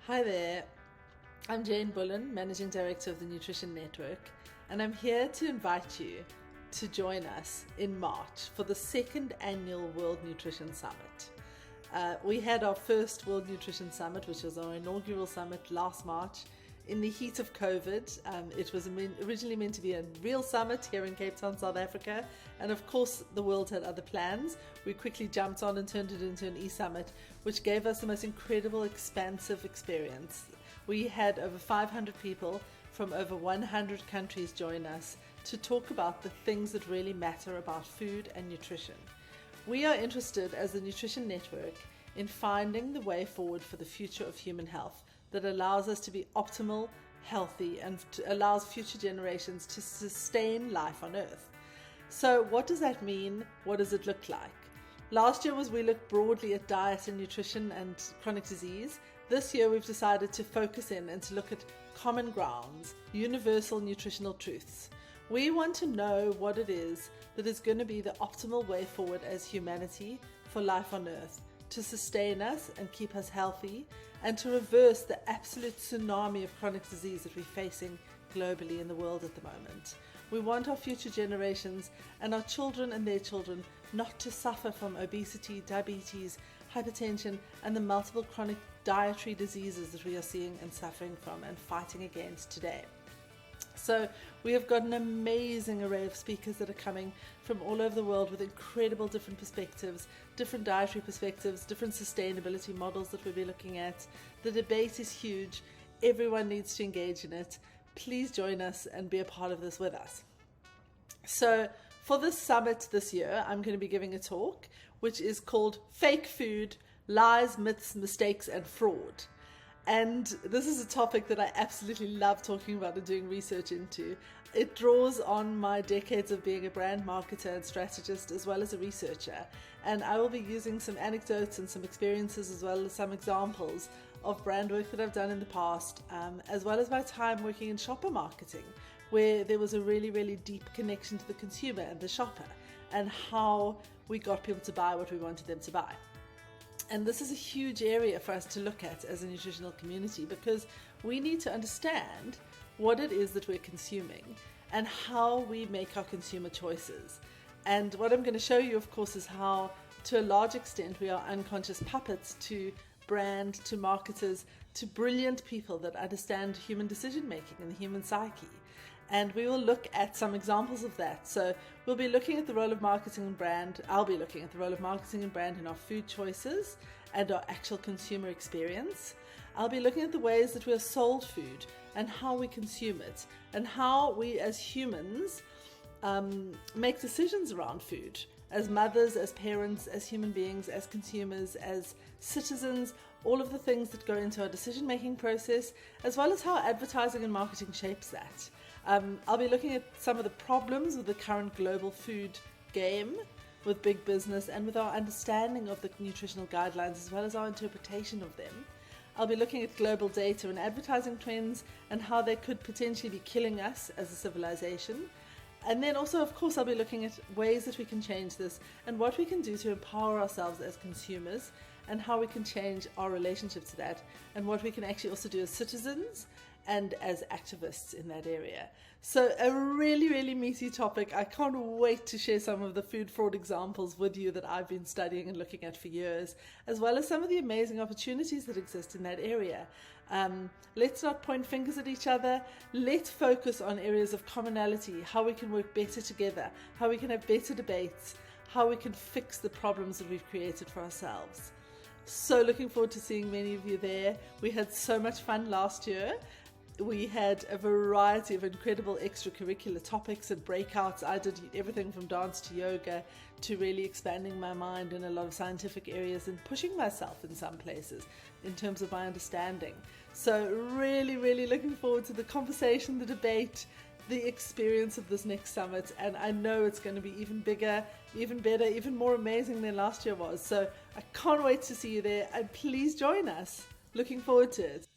Hi there, I'm Jayne Bullen, Managing Director of the Nutrition Network, and I'm here to invite you to join us in March for the second annual World Nutrition Summit. We had our first World Nutrition Summit, which was our inaugural summit last March, in the heat of COVID. It was originally meant to be a real summit here in Cape Town, South Africa, and of course the world had other plans. We quickly jumped on and turned it into an e-summit, which gave us the most incredible, expansive experience. We had over 500 people from over 100 countries join us to talk about the things that really matter about food and nutrition. We are interested as the Nutrition Network in finding the way forward for the future of human health that allows us to be optimal, healthy, and allows future generations to sustain life on Earth. So what does that mean? What does it look like? Last year we looked broadly at diet and nutrition and chronic disease. This year we've decided to focus in and to look at common grounds, universal nutritional truths. We want to know what it is that is going to be the optimal way forward as humanity for life on Earth, to sustain us and keep us healthy, and to reverse the absolute tsunami of chronic disease that we're facing globally in the world at the moment. We want our future generations and our children and their children not to suffer from obesity, diabetes, hypertension, and the multiple chronic dietary diseases that we are seeing and suffering from and fighting against today. So we have got an amazing array of speakers that are coming from all over the world with incredible different perspectives, different dietary perspectives, different sustainability models that we'll be looking at. The debate is huge. Everyone needs to engage in it. Please join us and be a part of this with us. So for this summit this year, I'm going to be giving a talk which is called Fake Food, Lies, Myths, Mistakes, and Fraud. And this is a topic that I absolutely love talking about and doing research into. It draws on my decades of being a brand marketer and strategist as well as a researcher. And I will be using some anecdotes and some experiences as well as some examples of brand work that I've done in the past, as well as my time working in shopper marketing, where there was a really, really deep connection to the consumer and the shopper and how we got people to buy what we wanted them to buy. And this is a huge area for us to look at as a nutritional community, because we need to understand what it is that we're consuming and how we make our consumer choices. And what I'm going to show you, of course, is how, to a large extent, we are unconscious puppets to brand, to marketers, to brilliant people that understand human decision making and the human psyche. And we will look at some examples of that. So we'll be looking at the role of marketing and brand. I'll be looking at the role of marketing and brand in our food choices and our actual consumer experience. I'll be looking at the ways that we are sold food and how we consume it, and how we as humans make decisions around food, as mothers, as parents, as human beings, as consumers, as citizens, all of the things that go into our decision-making process, as well as how advertising and marketing shapes that. I'll be looking at some of the problems with the current global food game, with big business, and with our understanding of the nutritional guidelines as well as our interpretation of them. I'll be looking at global data and advertising trends and how they could potentially be killing us as a civilization. And then also, of course, I'll be looking at ways that we can change this and what we can do to empower ourselves as consumers, and how we can change our relationship to that, and what we can actually also do as citizens and as activists in that area. So a really, really meaty topic. I can't wait to share some of the food fraud examples with you that I've been studying and looking at for years, as well as some of the amazing opportunities that exist in that area. Let's not point fingers at each other. Let's focus on areas of commonality, how we can work better together, how we can have better debates, how we can fix the problems that we've created for ourselves. So looking forward to seeing many of you there. We had so much fun last year. We had a variety of incredible extracurricular topics and breakouts. I did everything from dance to yoga to really expanding my mind in a lot of scientific areas and pushing myself in some places in terms of my understanding. So really, really looking forward to the conversation, the debate, the experience of this next summit. And I know it's going to be even bigger, even better, even more amazing than last year was. So I can't wait to see you there, and please join us. Looking forward to it.